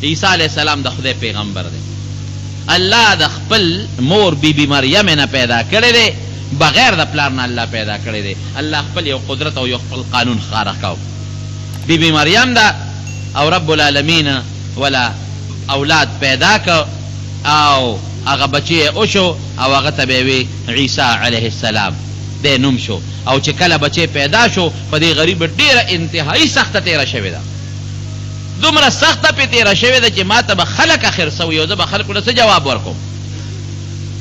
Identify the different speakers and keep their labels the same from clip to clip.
Speaker 1: عیسی علیہ السلام د خدای پیغمبر دی. الله د خپل مور بی بی مریم نه پیدا کړی دی، بغیر د پلار نه الله پیدا کړی دی. الله خپل یو قدرت او یو خپل قانون ښکاره کاو. بی بی مریم دا او رب العالمین ولا اولاد پیدا که او هغه بچی اوشو او هغه ته به وی عیسی علیه السلام د نوم شو. او چې کله بچی پیدا شو په دې غریب ډیره انتهایی سخته تیره شوې ده، دومره سخته پې تیره شوې ده چې ما ته به خلک اخر سوي او زه به خلکو له څه جواب ورکوم؟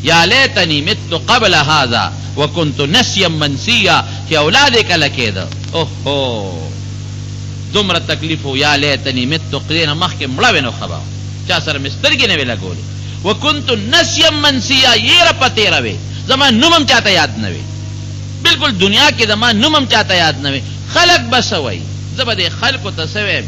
Speaker 1: یا لیتنی مت قبل هذا وکنت نسیا منسیا چې اولاد یې کله کېده. اوهو دومره تکلیف و یا لیتنی مت دې نه مخکې مړه وې نو ښه به چا سره مې سترګې نه وې لګولې. وکنت نسیا منسیا یېره په تیره وې، زما نوم هم چاته یاد نه وې، بالکل دنیا کې زما نوم هم چاته یاد نه وې. خلک به څه وایي؟ زه به دې خلکو ته څه وایم؟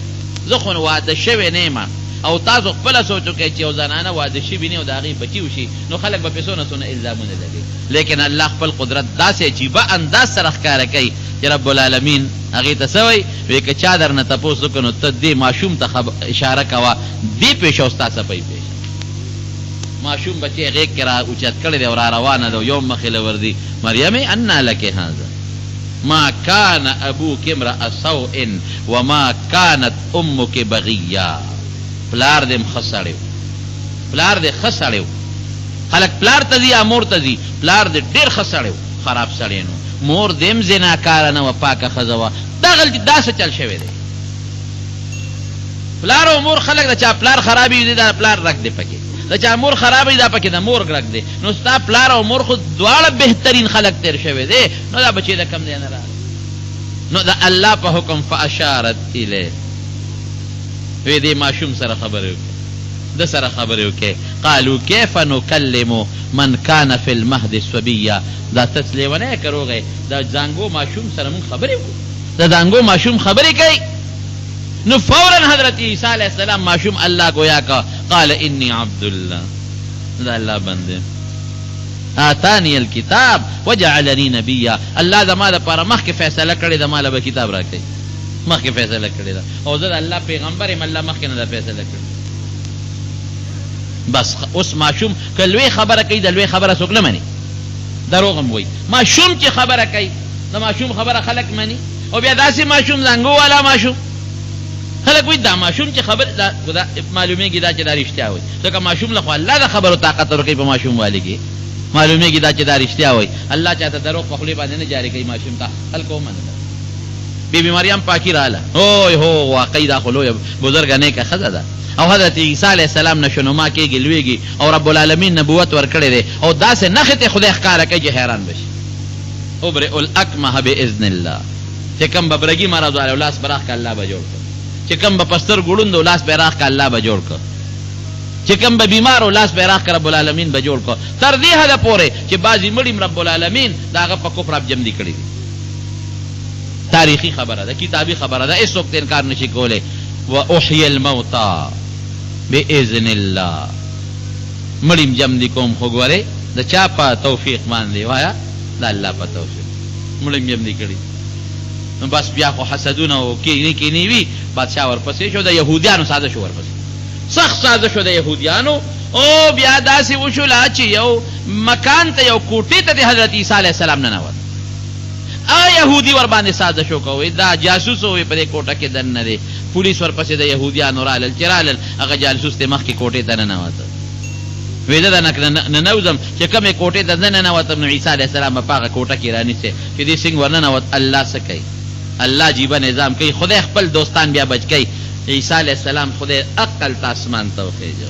Speaker 1: زه خو واده شوی نه یم او تاسو خپله سوچ وکئ چې یو زنانه واده شوي نه او د هغې بچي وشي نو خلک به پې څونه څونه الزامونه لګوي. لیکن الله خپل قدرت داسې عجیبه انداز سره ښکاره کوي چې رب العالمین هغې ته څه وایي؟ وایي که چا در نه تپوس وکړو نو ته دې ماشوم ته اشاره کوه، دې پېښه او ستا څپۍ پېښه. ماشوم بچی غیږ کې را اوچت کړی دی او را روانه ده، یو مخې له ورځي مریمې انا لکې هذا ما کان ابوک امرأ سوء وما کانت امک بغیا. پلار دې ښه سړی و، پلار دې ښه سړی و. خلک پلار ته ځي یا مور ته ځي؟ پلار دې ډېر ښه سړی و، خراب سړی نو. مور دې هم زناکاره نه وه، پاکه ښځه وه. دا څه چل شوی دی؟ پلار او مور خلک د چا پلار خرابې وي دا پلار رک دی پکې، د چا مور خرابې دا پکې د مور رک دی. نو ستا پلار او مور خو دواړه بهترین خلک تیر شوی دی، نو دا بچی د کم دی نه راغلی. نو د الله په حکم فاشارت الیه وی دې ماشوم سره خبرې وکړه، د سره خبرې وکړې. قالو کیف نکلم من کان فی المهد صبیا. دا ته لیونی که روغی د زانګو ماشوم سره مونږ خبرې وکړو؟ د زانګو ماشوم خبرې کوي؟ نو فوراً حضرت عیسی علیہ السلام ماشوم الله گویا کا قال انی عبدالله، دا الله بنده آتانی الکتاب وجعلنی نبیا. الله زما دپاره مخکې فیصله کړې ده ما له به کتاب را کوي، مخکې فیصله کړې ده او زه د الله پیغمبر یم، الله مخکې نه ده فیصله کړې. بس اوس ماشوم که لوی خبره کوي د لوی خبره څوک نه مني، دروغ هم وایي. ماشوم چې خبره کوي د ماشوم خبره خلک مني، او بیا داسې ماشوم زنګو والا ماشوم خلک وایي دا ماشوم چې خبر معلومیږي دا چې دا رښتیا وایي، ځکه ماشوم له خو الله د خبرو طاقت ورکوي په ماشوم والي کې معلومیږي دا چې دا رښتیا وایي. الله چاته دروغ په خولې باندې نه جاري کوي ماشوم ته، خلکو ومنله. بی بی مریم پاکي راله، اوی هو واقعي دا خو لویه بزرګه نیکه ښځه ده او حضرت عیسی علیه السلام نشونما کېږي لویږي او رب العالمین نبوت ورکړی دی او داسې نښې ته خدای ښکاره کوي چې حیران بشي. ابرئ الاکمه باذن الله، چې کوم به برګي مرض والی لاس به راښکه الله به جوړ کړ، چې کوم به په سترګو ړوند و لاس به یې راښکه الله به جوړ کړ، چې کوم به بیمار و لاس به یې راښکه رب العالمین به جوړ کړ. تر دې حده پورې چې بعضې مړي رب العالمین د هغه په کفر ابجمدي کړي دي. تاریخي خبره ده، کتابي خبره ده، هېڅوک ته انکار نشي کولی. و احیی الموتی باذن الله، مړیم جمدي کوم خو ګورې د چا په توفیق باندې وایه د الله په توفیق مړیم جمدي کړي. نو بس بیا خو حسدونه او کینې کینې وي، بادشاه ورپسې شو، د یهودیانو سازش ورپسې سخت سازش و د یهودیانو. او بیا داسې وشوله چې یو مکان ته یو کوټې ته د حضرت عیسی علیه السلام ننوت، یهودي ور باندې سازش وکوي دا جاسوس وي په دې کوټه کې دننه دی. پولیس ورپسې د یهودیانو رالل چې رالل هغه جاسوس ته مخکې کوټې ته ننوته، ویده ده ننوځم چې کومې کوټې ته زه ننوتم نو عیسی علیه السلام به په هغه کوټه کې رانیسي چې دې څنګه ورننوت. الله څه کوي؟ الله عجیبه نظام کوي، خدای خپل دوستان بیا بچ کوي. عیسی علیه السلام خدای عقل ته اسمان ته وخېږه،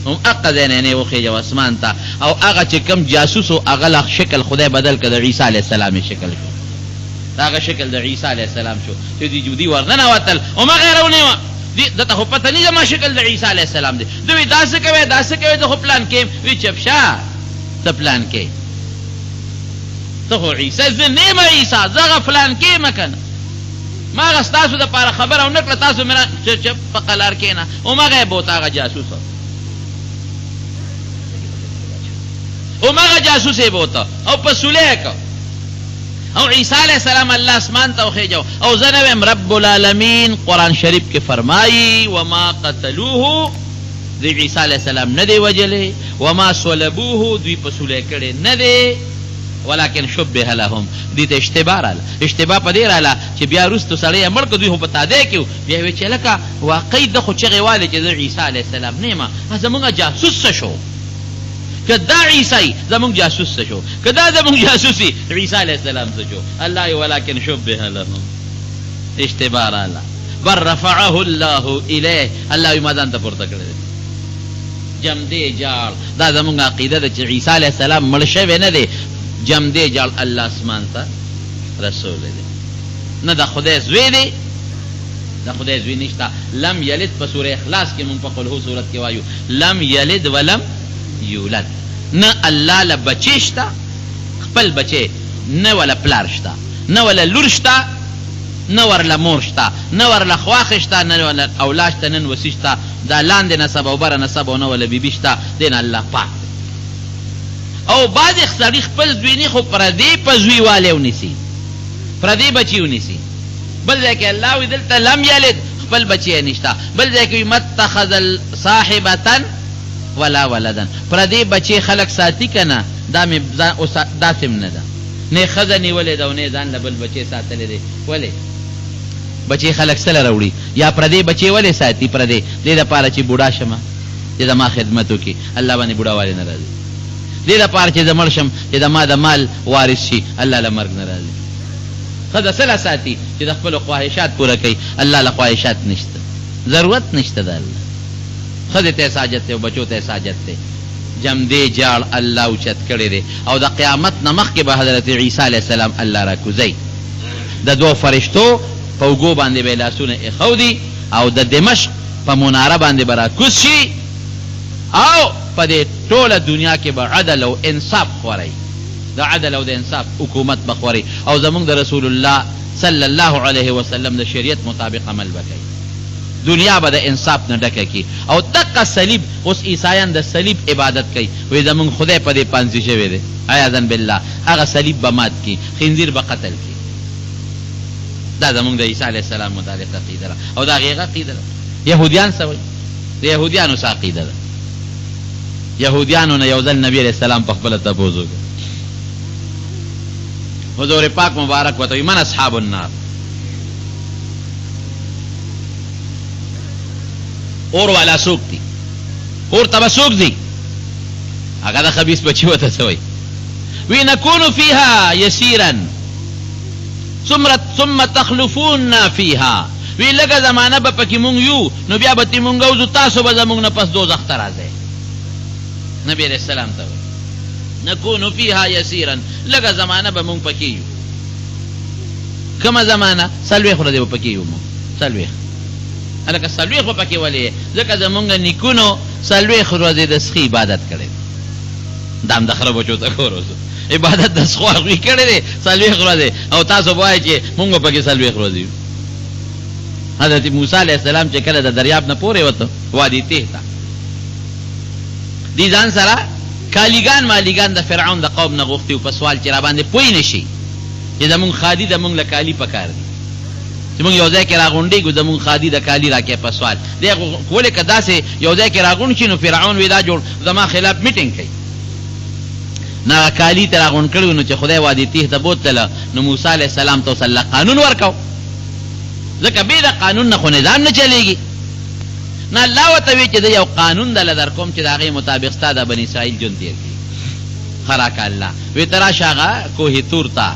Speaker 1: هم عقل ځای نه وخېږه اسمان ته، او هغه چې کوم جاسوس و هغه شکل خدای بدل کړ، د عیسی علیه السلام شکل شو، هغه شکل د عیسی علیه السلام شو چې دې جودي ورننوتل او مغې راونیوه. دته خو پته نه زما شکل د عیسی علیه السلام دی. دوی وایي دا څه کوې دا څه کوې، زه خو پلان کې یم. وایي چپ شه، ته پلان کې ته خو عیسی، زه نه یم عیسی، زه هغه پلان کې یم که نه. ما هغه ستاسو دپاره خبره ونه کړه، تاسو مې چپ په قلار کښېنه او مغه یې بوته هغه جاسوس او مغه جاسوس یې بوته او په سولی یې که او عیسی علیہ السلام الله اسمان ته وخیجو او زه نه ویم رب العالمین قرآن شریف کې فرمایي وما قتلوه دوی عیسی علیہ السلام نه دی وجلی وما صلبوه دوی په صلح کړی نه دی ولکن شبه لهم دې ته اشتباه په دې رااله چې بیا وروستو سړی یې مړ کړ دوی خو په تادی کې بیا یې ویل چې لکه واقعي ده خو چغې والې چې زه عیسی علیہ السلام نه یم زمونږ جاسوس څه شو که دا عیسی زمونږ جاسوس څه شو که دا زمونږ جاسوسي عیسی علیہ السلام څه شو الله یې ولکن شبه لهم اشتباه رااله بل رفعه الله الیه الله یې ما ځان ته پورته کړی جمدې جاړ دا زمونږ عقیده ده چې عیسی علیہ السلام مړ شوی نه دی جمدې جاړ الله اسمان ته رسول دی نه د خدای زوی دی د خدای زوی نشته لم یلد په سوره اخلاص کې مونږ په قل هو صورت کې وایو لم یلد ولم یولد نه الله له بچی شته خپل بچی نه ولا پلار شته نه ولا لور شته نه ورله مور شته نه ورله خواښ شته نه ولا اولاد شته نن وسی شته دا لاندې نسب او بره نسب او نه ولا بیبي شته دین الله پاک او بعض سړي خپل زوی نه خو پردی په زوی والے ونیسي پردی بچی ونیسي بل ځای کې الله وی دلته لم یلد خپل بچی نشته بل ځای کې متخذ صاحبه ولا ولدن پردی بچی خلق ساتي کنه دا مې داسم نه ده نه ښځه نیولې ده او نه ځان له بل بچی ساتلی دی ولې بچی خلق سره راوړي یا پردی بچی ولې ساتي پردی دې دپاره چې بوډا شمه چې زما خدمت وکړي الله باندې بوډاوالی نه راځي دې دپاره چې زه مړ شم چې زما د مال وارث شي الله له مرګ نه راځي ښځه سله ساتي چې د خپلو خواهشات پوره کوي الله له خواهشات نشته ضرورت نشته د الله ښځې ته حاجت دی او بچو ته حاجت دی جمدې جاړ الله اوچت کړی دی او د قیامت نه مخکې به حضرت عیسی علیه السلام الله راکوزوي د دوو فرشتو په اوږو باندې به یې لاسونه ایښودي او د دمشق په مناره باندې به راکوز شي او په دې ټوله دنیا کې به عدل او انصاف خورئ د عدل او د انصاف حکومت به خورئ او زمونږ د رسول الله صلی الله علیه وسلم د شریعت مطابق عمل به کوي دنیا به د انصاف نه ډکه کی او دقه صلیب اوس عیسایان د صلیب عبادت کوي وایي زمونږ خدای په دې پانځي شوی دی عیاذا بالله هغه صلیب به مات کی خنزیر به قتل کی دا زمونږ د عیسی علیه السلام متعلق عقیده ده او د هغې عقیده ده یهودیان څه وایي د یهودیانو څه عقیده ده یهودیانو نه یو ځل نبی علیه السلام په خپله تپوس وکړ حضور پاک مبارک ورته وایي من اصحاب النار اور والا څوک دي اور ته به څوک ځي هغه د خبیث بچي ورته څه وایي وی نکونو فیها یسیرا ثم تخلفوننا فیها وی لږه زمانه به پکې مونږ یو نو بیا به تې مونږ وځو تاسو به زمونږ نه پس دوزخ ته راځئ نبی علیہ السلام ته وایي نکونو فیها یسیرا لږه زمانه به مونږ پکې یو کومه زمانه 40 ورځې به پکې یو مونږ 40 هلکه 40 به پکې ولې ځکه زمونږ نیکونو 40 ورځې د سخي عبادت کړی دا هم د خره بچو ته ګور اوس عبادت د سخو هغوی کړی دی 40 ورځې او تاسو به وایئ چې مونږ به پکې 40 ورځې یو حضرت موسی علیه السلام چې کله د دریاب نه پورې وته وادي تیه ته دې ځان سره کالیګان مالیګان د فرعون د قوم نه غوښتي په سوال چې را باندې پوه نه شي چې زمونږ خادي د مونږ له کالي پکار دي چې مونږ یو ځای کې راغونډېږو زمونږ خادي د کالي راکې په سوال دی ولې که داسې یو ځای کې راغونډ شي نو فرعون وی دا جوړ زما خلاف میټینګ کوي نه کالي ته راغونډ کړي نو چې خدای وادي تیه ته بوتله نو موسی علیه السلام ته اوس الله قانون ورکو ځکه بې د قانون نه خو نظام نه چلېږي نه الله ورته وی چې د یو قانون دله در کوم چې د هغې مطابق ستا د بني اسرائیل ژوند تېر کړي ښه راکه الله وی ته راشه هغه کوهي تور ته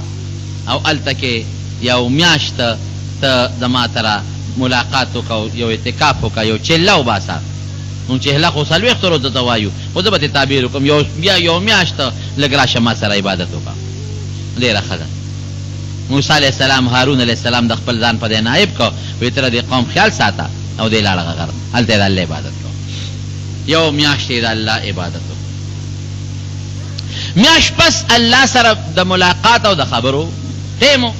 Speaker 1: او هلته کې یو میاشت ته زما سره ملاقات وکړه یو اعتکاف وکړه یو چله وباسه مونږ چهله خو 40 ورځو ته وایو خو زه به ترې تعبیر وکړم بیا یو میاشت لږ راشه ما سره عبادت وکړه ډېره ښه ده موسی علیه السلام هارون علیه السلام د خپل ځان په دې نایب کړه وایي ته د قوم خیال ساته او دی لاړه غر هلته یې د الله عبادت کړه یو میاشت یې د الله عبادت وکړه میاشت پس الله سره د ملاقات او د خبرو ټیم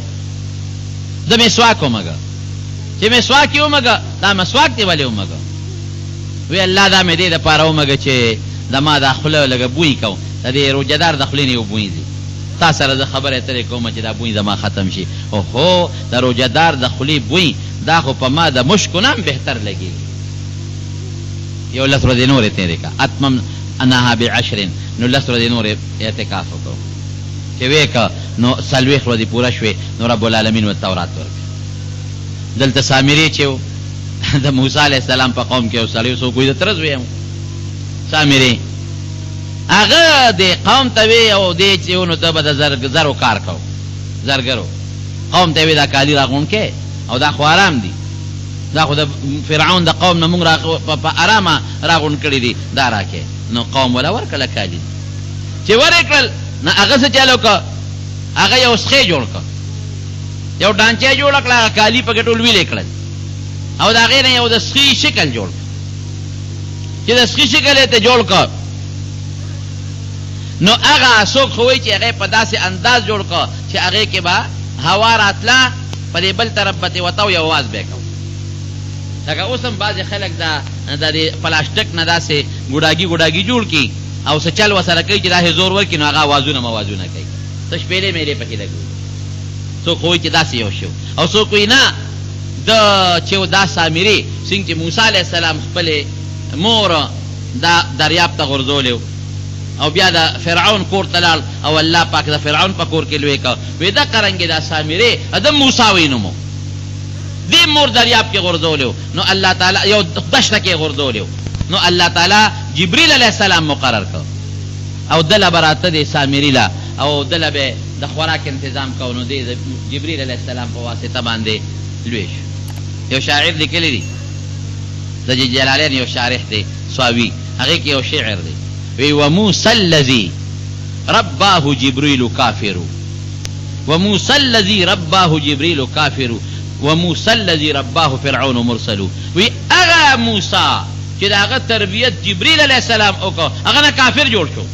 Speaker 1: د مسواک ومږه چې مسواک یې ومږه دا مسواک دی ولې ومږه وی الله دا مې دې دپاره ومږه چې زما دا خوله لږه بوی کوم د دې روجهدار د خولې نه یو بوی دی تا سره زه خبرې اترې کوم چې دا بوی زما ختم شي. اوهو د روژهدار د خولې بوی دا خو په ما د مشکو نه هم بهتر لګېږي. یو 10 ورځې نورې تېرې کړه. اتمم انها بعشر، نو 10 ورځې نورې اعتکاف وکړو چې ویې که نو 40 ورځې پوره شوې نو رب العالمین ورته تورات ورکړ. دلته سامري چې و د موسی علیه السلام په قوم کې یو سړی څوک وایي د تره زوی یم سامري، هغه د قوم ته وی او دی چې نو ته به د زرو کار کو، زرګرو قوم ته وی دا کالي راغون کې او دا خو آرام دي، دا خو د فرعون د قوم نه مونږ په آرامه راغون کړي دي، دا راکې. نو قوم ولا ورکړه کالي چې ورکړل نه هغه څه چالو که هغه یو سخې جوړ که یو ډانچه جوړ کړه کالي پکې ټول ویلې کړل او د هغې نه یو د سخي شکل جوړ چې د سخي شکل یې ته جوړ که نو هغه څوک خو وایي چې هغې په داسې انداز جوړ که چې هغې کې به هوا راتله په دې بل طرف به ترې وته او یو اواز به یې کو. لکه اوس هم بعضې خلک د دې پلاسټک نه داسې ګوډاګي جوړ کړي او څه چل ورسره کوي چې دا زور ورکړي نو هغه اوازونه موازونه کوي، څه شپېلې میلې پکې لګوي. څوک خو وایي چې داسې یو شو او څوک وایي نه د چې دا سامري څنګه چې موسی علیه السلام خپلې مور دا دریاب ته غورځولی او بیا د فرعون کور ته لاړ او الله پاک د فرعون په کور کې لوی کړ، وی دا قرنګې دا سامري د موسی وی نومو دې مور دریاب کې غورځولی نو الله تعالی یو دشته کې غورځولی نو الله تعالی جبریل علیه السلام مقرر کړ او دله به راته دی سامري له او دله به د خوراک انتظام کو نو دی د جبریل علیه السلام په واسطه باندې لوی شو. یو شاعر لیکلی دی د جلالین یو شارح دی سواوي، هغې کې یو شعر دی وی وموسی الذي رباه جبريل كافر وموسی الذي رباه جبريل كافر وموسی الذي رباه فرعون مرسل. وی هغه موسی چې د هغه تربیت جبریل علیه السلام وکړه هغه نه کافر جوړ شو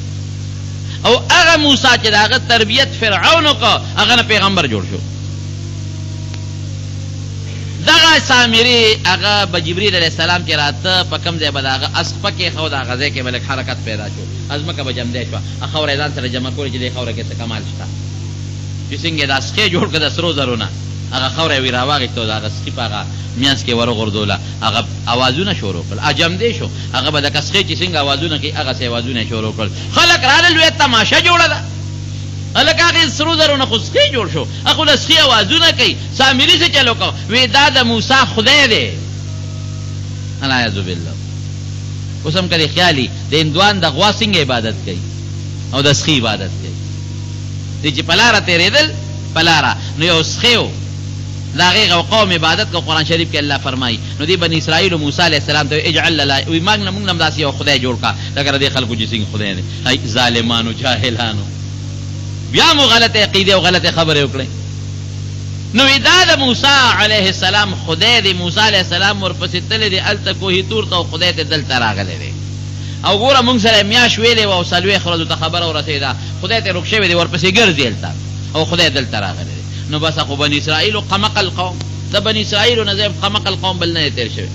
Speaker 1: او هغه موسی چې د هغه تربیت فرعون وکړه هغه نه پیغمبر جوړ شو. دغه سامري هغه به جبریل علیه السلام چې راته په کوم ځای به د هغه اسپه کېښود هغه ځای کې به لږ حرکت پیدا شو، ازمکه به جمدی شوه، خاوره یې ځان سره جمع کړې چې دې خاوره کې څه کمال شته چې څنګه یې دا سخې جوړ کړه د سرو زرو نه هغه خاوره یې وی راواغېسته او د هغه سخي په هغه میانځ کې ورغورځوله هغه اوازونه شروع کړل جمدی شو، هغه به لکه سخې چې څنګه اوازونه کوي هغسې اوازونه یې شروع کړل. خلک رالل ویې تماشه جوړه ده هلکه هغې سرو زرو نه خو سخي جوړ شو هغه له سخي اوازونه کوي. سامري څه چل وکړه وی دا د موسی خدای دی العیاذ بالله. اوس هم کلې خیالي د هندوان د غوا څنګه عبادت کوي او د سخي عبادت کوي دی چې په لاره تېرېدل په لاره نو یو سخی و د هغې قوم عبادت کو. قرآن شریف کې الله فرمایي نو دی بني اسرائیل موسی علیه السلام ته اجعل لنا وی مونږ نه هم داسې یو خدای جوړ کړه لکه د دې خلکو چې څنګه خدای دی. هی ظالمانو جاهلانو بیا مو غلط عقیدې او غلط خبرې وکړې. نو دا د موسی علیه السلام خدای دی، موسی علیه السلام ورپسې تللی دی هلته کوهي تور ته او خدای ته دلته راغلی دی او ګوره مونږ سره میاشت ویلې وه او 40 ورځو ته خبره ورسېده خدای ته روک شوی دی ورپسې ګرځي هلته او خدای دلته راغلی دی. نو بس خو بني اسرائیلو قمقل قوم د بني اسرائیلو نه زیم قمقل قوم بل نه تېر شوی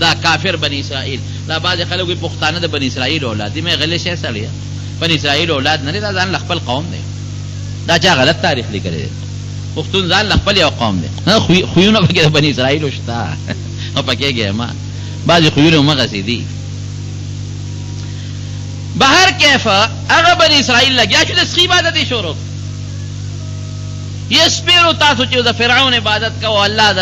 Speaker 1: دا کافر بني اسرائیل. دا بعضې خلک وایي پښتانه د بني اسرائیل اولاد دي. مې غلی شی سړیه بني اسرائیل اولاد نه دی، دا ځان له خپل قوم دی، دا چا غلط تاریخ لیکلی دی. پښتون ځان له خپل یو قوم دی، خویونه پکې د بني اسرائیلو شته او پکې ګیمه بعضې خویونه همغسې دي. بهر کیفه هغه بني اسرائیل لګیا شو د سخي عبادت یې شروع یې سپېرو تاسو چې د فرعون عبادت کوو الله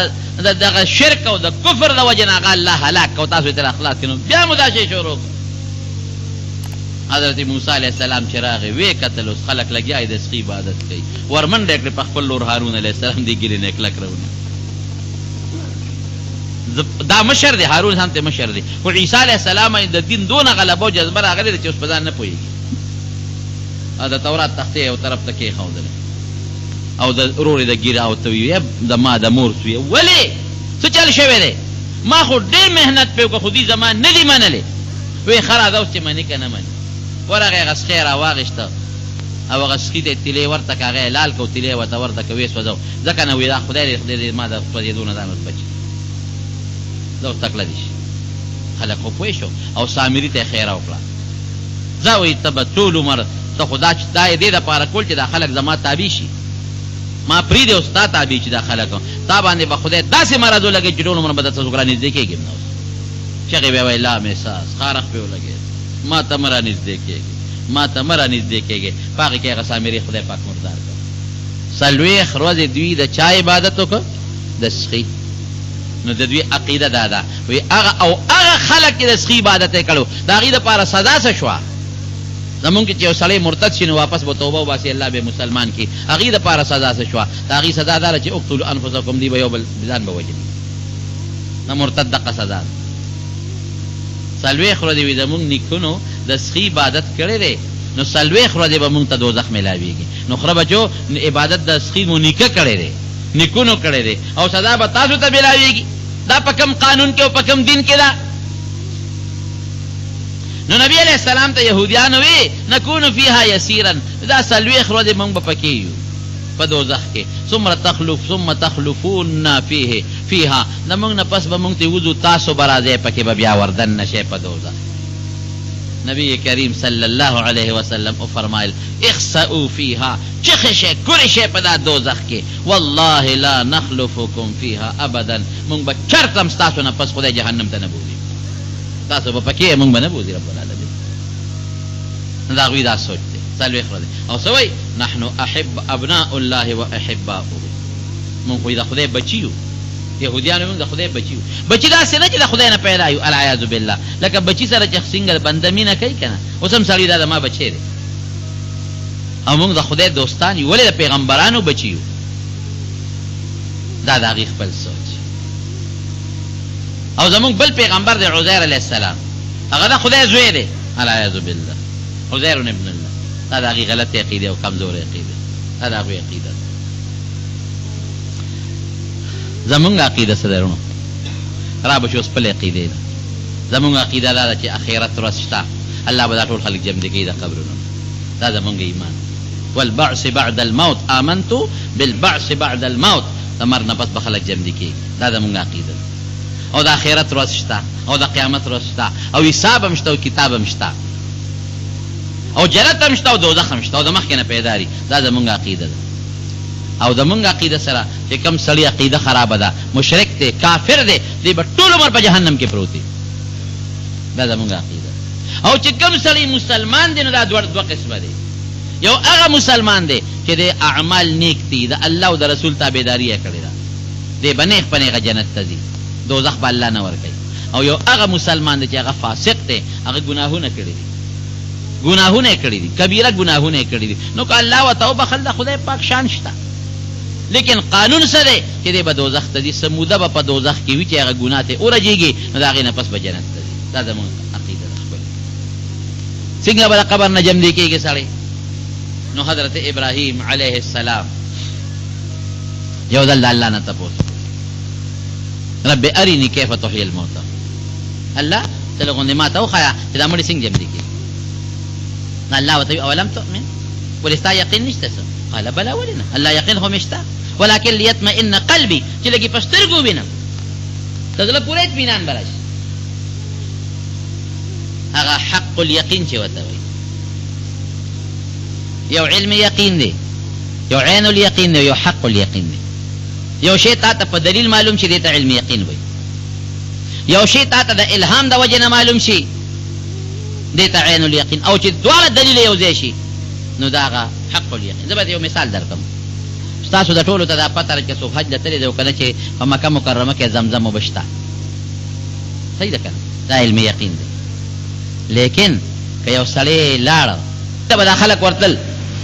Speaker 1: د دغه شرک او د کفر د وجې نه هغه الله هلاک کو تاسو یې ترې اخلاص کړي نو بیا مو دا شی شروع حضرت موسی علیه السلام چې راغی ویې کتل اوس خلک لګیا یې د سخي عبادت کوي ورمنډه یې کړې په خپل لور هارون علیه السلام دې ګیرې نه کلک راونی دا مشر دی، هارون هم ته مشر دی، خو عیسی علیه السلام د دین دونه غلبه او جذبه راغلی دی چې اوس په ځان نه پوهېږي. د تورات تختې یو طرف ته کېښودلې او د ورور یې د ګیره او ته ویې د ما د مور سویې ولې څه چل شوی دی ما خو ډېر محنت پې وکړه خو دوی زما نه دي منلې. ویې ښه راځه اوس چې مني که نه مني. ورغې هغه سخی یې راواغېسته او هغه سخي ته یې تیلې ورته که هغه یې لال کړو تیلې یې ورته ورته که ویې سوځو ځکه نه وایي دا خدای دې ما د سوځېدو نه ځان اوس بچي دا اوس تکله دي شي. خلک خو پوه شو او سامري ته یې خیره وکړه. ځه وایي ته به ټول عمر ته خو دا یې دې دپاره کول چې دا خلک زما تابع شي، ما پرېږدې او ستا تابع چې دا خلک تا باندې به خدای داسې مرض ولګوي چې ټول عمر به درته څوک رانږدې کېږي نه. اوس چغې به یې وایي لا مې ساس خارق پې ولګېد، ما ته مه رانږدې کېږي، ما ته مه رانږدې کېږي. په هغې کې هغه سامري خدای پاک مردار کړ. څلوېښت ورځې دوی د چا عبادت وکړ؟ د سخي. نو د دوی عقیده دا ده وایي هغه خلک چې د سخي عبادت یې کړو د هغې دپاره سزا څه شوه؟ زمونږ کې چې یو سړی مرتد شي نو واپس به توبه وباسي الله به مسلمان کړي، هغې دپاره سزا څه شوه؟ د هغې سزا دا ده چې اقتلوا انفسکم، دوی به یو بل ځان به وژني. د مرتد دقه سزا ده. څلوېښت ورځې وي زمونږ نیکونو د سخي عبادت کړی دی، نو څلوېښت ورځې به مونږ ته دوزخ میلاویږي. نو خره بچو عبادت د سخي مو نیکه کړی دی، نیکونو کړی دی، او سزا به تاسو ته میلاویږي. دا په کوم قانون کې او په کوم دین کې ده؟ نو نبی علیہ السلام ته یهودیانو وی نکونو فیها یسیرا، دا څلوېښت ورځې موږ به پکې یو په دوزخ کې. ثم تخلفون فیها، د موږ نه پس به موږ ته وځو، تاسو به راځئ پکې به بیا وردن نشئ په دوزخ. نبی کریم صلی الله علیه وسلم فرمایل اخسئوا فیها، چغې شئ کورې شئ په دا دوزخ کې، والله لا نخلفکم فیها ابدا، موږ به چرته هم ستاسو نه پس خدای جهنم ته نه بوځي، تاسو به پکې موږ به نه بوځي رب العالمین. د هغوی دا سوچ دی. څلوېښت ورځې او څه وایي نحن ابناء الله و احباؤه، موږ خو د خدای بچي یو. یهودیانو موږ د خدای بچي یو. بچي داسې نه چې د خدای نه پیدا یو، العیاذ بالله، لکه بچي سره چې څنګه بنده مینه کوي که نه، اوس هم سړي دا د ما بچی دی. او موږ د خدای دوستان یو، ولې د پیغمبرانو بچي یو. دا د هغې خپل سوچ. او زمونږ بل پیغمبر دی عزیر علیه السلام، هغه د خدای زوی دی، العیاذ بالله، عزیر ابن الله. دا د هغې غلطې عقیدې او کمزورې عقیدې، دا د هغوی عقیده ده. زمونږ عقیده څه ده وروڼو؟ را به شو اوس خپلې عقیدې ده. زمونږ عقیده دا ده چې آخرت ورځ شته، الله به دا ټول خلک جمع کوي د قبرونو. دا زمونږ ایمان. والبعث بعد الموت، آمنت بالبعث بعد الموت، د مرګ نه پس به خلک جمع کېږي. دا زمونږ عقیده ده. او د آخرت ورځ شته، او د قیامت ورځ شته، او حساب هم شته، او کتاب هم شته، او جنت هم شته، او دوزخ هم شته، او د مخکې نه پیدا دي. دا زمونږ عقیده ده. او د مونږ عقیده سره چې کوم سړي عقیده خرابه ده، مشرک دی، کافر دی، دی به ټول عمر په جهنم کې پروت دی. دا زمونږ عقیده. او چې کوم سړی مسلمان دی نو دا دوه قسمه دی. یو هغه مسلمان دی چې د اعمال نیک دي، د الله او د رسول تابعداري یې کړې ده، دی به نیغ په نیغه جنت ته ځي، دوزخ به الله نه ورکوي. او یو هغه مسلمان دی چې هغه فاسق دی، هغه ګناهونه کړي دي، ګناهونه یې کړي دي، کبیره ګناهونه یې کړي دي. نو که الله ورته وبخل د خدای پاک شان شته، لیکن قانون څه دی چې دی به دوزخ ته ځي، څه موده به په دوزخ کې وي چې هغه ګناه ته ورجېږي، نو د هغې نه پس به جنت ته ځي. دا زموږ عقیده ده خپله. څنګه به د قبر نه جمدې کېږي سړی؟ نو حضرت ابراهیم علیه السلام یو ځل د الله نه تپوس رب اریني کیف تحیی الموتى، الله ته لږ غوندې ما ته وښیه چې دا مړي څنګه جمدې کېږي. نو الله ورته وایي اولم تؤمن، ولې ستا یقین نشته څه؟ قال بلا ولې نه، الله یقین خو مې شته، ولکن لیطمئن قلبي، چې لږې په سترګو وینم، د زړه پوره اطمینان به راشي. هغه حق الیقین چې ورته وایي، یو علم یقین دی، یو عین الیقین دی، یو حق الیقین دی. یو شی تا ته په دلیل معلوم شي، دې ته علم یقین وایي. یو شی تا ته د الهام د وجې نه معلوم شي، دې ته عین الیقین. او چې دواړه دلیل یو ځای شي، نو دا هغه حق الیقین. زه به یو مثال درکړم، ستاسو د ټولو ته دا پته چې څوک حج ته تللی دی او که نه چې په مکه مکرمه کې زمزم اوبه شته، صحیح ده که نه؟ دا علم یقین دی. لیکن که یو سړی لاړه ته به دا خلک ورتلل،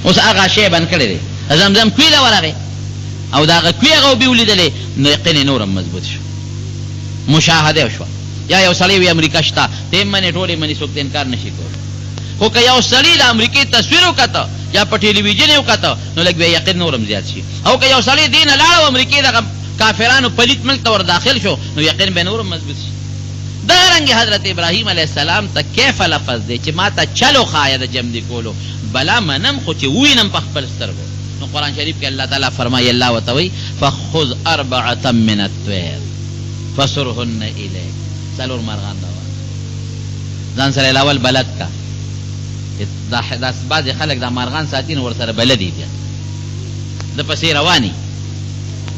Speaker 1: اوس هغه شی بند کړی دی، زمزم کوی له ورغی او د هغه کوی هغه اوبې ولیدلې، نو یقین یې نور هم مضبوط شو، مشاهده وشوه. یا یو سړی وي امریکا شته، ته یې منې ټول یې منې، څوک ته انکار نشي کولی. خو که یو سړي د امریکې تصویر وکته یا په ټلویزیون یې وکته، نو لږ بیا یقین نور هم زیات شي. او که یو سړی دې نه لاړ او امریکې دغه کافرانو پلیت ملک ته ور داخل شو، نو یقین به نور هم مضبوط شي. دارنګې حضرت ابراهیم علیه السلام ته کیف لفظ دی چې ما ته چلو ښایه د جمدې کولو، بلا منم خو چې ووینم په خپل سترګو. نو قرآن شریف کې الله تعالی فرمایي، الله ورته وایي فخذ اربعة من الطیر فصرهن الیک، څلور مرغان راوړه، ځان سره الاول بلد کا، دا بعضې خلک دا مارغان ساتي نو ورسره بلدي بیا د پسې رواني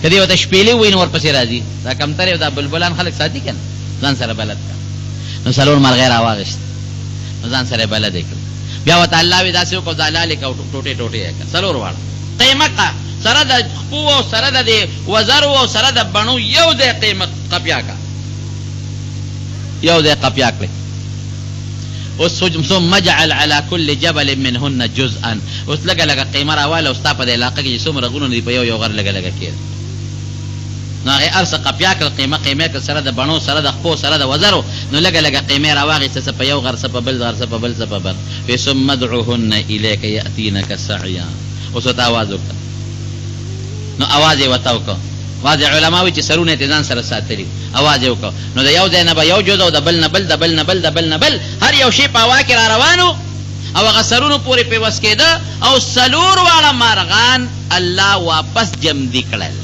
Speaker 1: که دې ورته شپېلې ووایي نو ورپسې راځي دا کمترې دا بلبلان خلک ساتي که نه ځان سره بلد کړه نو څلور مرغۍ راواغېست نو ځان سره بلد یې کړ بیا ورته الله وي داسې وکړو دا لالې که ټوټې ټوټې یې کړه څلور واړه قیمقه سره د خپو او سره د دې وزرو او سره د بڼو یو ځای قیمق قپیا کا یو ځای قپیا کړې اوس ثم اجعل على كل جبل منهن جزءا اوس لږه لږه قیمه راواله او ستا په دې علاقه کې چې څومره غرونه دي په یو یو غر لږه لږه کېده نو هغې هر څه قپیا کړل قیمه کړل سره د بڼو سره د خپو سره د وزرو نو لږه لږه قیمې راواخېسته څه په یو غر څه په بل غر څه په بل څه په بل وی ثم ادعوهن الیک یأتینک سعیا اوس ورته اواز وکړه نو اواز یې ورته وکړه بعضې علما وایي چې سرونه یې ځان سره ساتلي اواز یې وکړه نو د یو ځای نه به یو جز او د بل نه بل د بل نه بل د بل نه بل هر یو شی په هوا کې را روانو او هغه سرونو پورې پیوس کېده او څلور واړه مارغان الله واپس جمدي کړل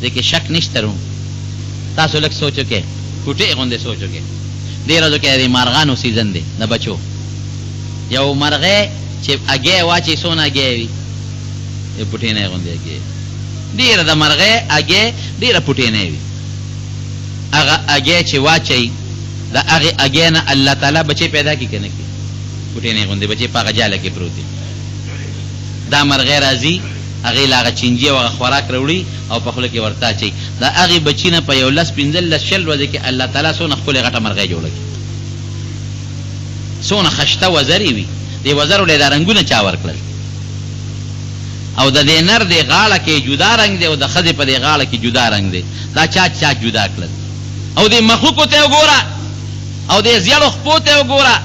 Speaker 1: دې کې شک نشته رو تاسو لږ سوچ وکړئ کوټې غوندې سوچ وکړئ دې ورځو کې د مارغانو سیزن دی د بچو یو مرغۍ چې اګې واچي څونه اګې وي پټینې غوندې اګې ډېره د مرغۍ اګې ډېره پټینې وي هغه اګې چې واچوي د هغې اګې نه الله تعالی بچی پیدا کړي که نه کړي پټینې غوندې بچی په هغه جاله کې پروت دي دا مرغۍ راځي هغې له هغه چینجي او هغه خوراک راوړي او په خوله کې ورته اچوي د هغې بچي نه په یو 10 15 شل ورځې کې الله تعالی څونه ښکلې غټه مرغۍ جوړه کړي څونه خشته وزرې وي دې وزرو له دا رنګونه چا ورکړل او د دې نر دې غاړه کې جدا رنګ دی او د ښځې په دې غاړه کې جدا رنګ دی دا چا جدا کړل او دې مخوکو ته وګوره او دې زیړو خپو ته وګوره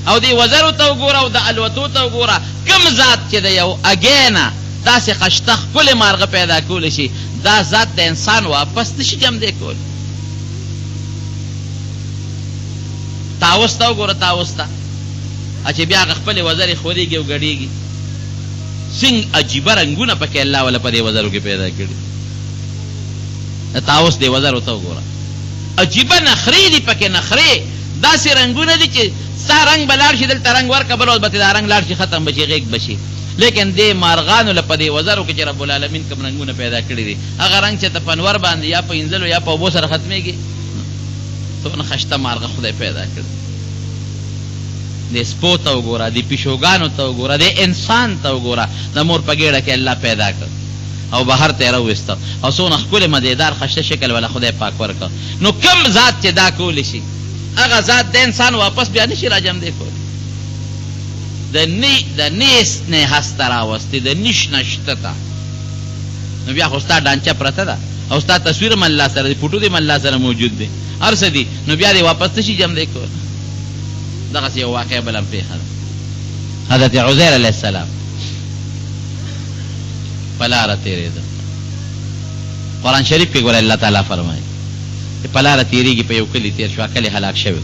Speaker 1: او دې وزرو ته وګوره او د الوتو ته وګوره کوم ذات چې د یو اګې نه داسې خشته ښکلې مارغه پیدا کولی شي دا ذات د انسان واپس نشي جمدی کولی تاوس ته وګوره تاوس ته چې بیا هغه خپلې وزرې خورېږي او ګډېږي څنګه عجیبه رنګونه پکې الله والا په دې وزرو کې پیدا کړي تاوس دې وزرو ته وګوره عجیبه نخرې دي پکې نخرې داسې رنګونه دي چې ستا رنګ به لاړ شي دلته رنګ ورکړه بل به دا رنګ لاړ شي ختم به شي غېږ به شي لیکن دې مارغانو له په دې وزرو کې چې رب العالمین کوم رنګونه پیدا کړي دي هغه رنګ چې ته پنور باندې یا په انځلو یا په اوبو سره ختمېږي څونه خشته مارغه خدای پیدا کړي د سپو ته وګوره د پیشوګانو ته وګوره د انسان ته وګوره د مور په ګېډه کې الله پیدا کړ او بهر ته یې راوویسته او څونه ښکلې مزېدار خشته شکل والا خدای پاک ورکړ نو کوم ذات چې دا کولی شي هغه ذات د انسان واپس بیا نشي راجمدی کولی د نیست نه هسته راوستې د نیش نه شته ته نو بیا خو ستا ډانچه پرته ده او ستا تصویر هم الله سره دی فوټو دې هم الله سره موجود دی هر څه دي نو بیا دې واپس نشي جمدی کولی دغسې یو واقع بل هم پېښه ده حضرت عزیر علیه السلام په لاره تېرېده قرآن شریف کې ګوره الله تعالی فرمایي چې په لاره تېرېږي په یو کلي تېر شو کلي هلاک شوی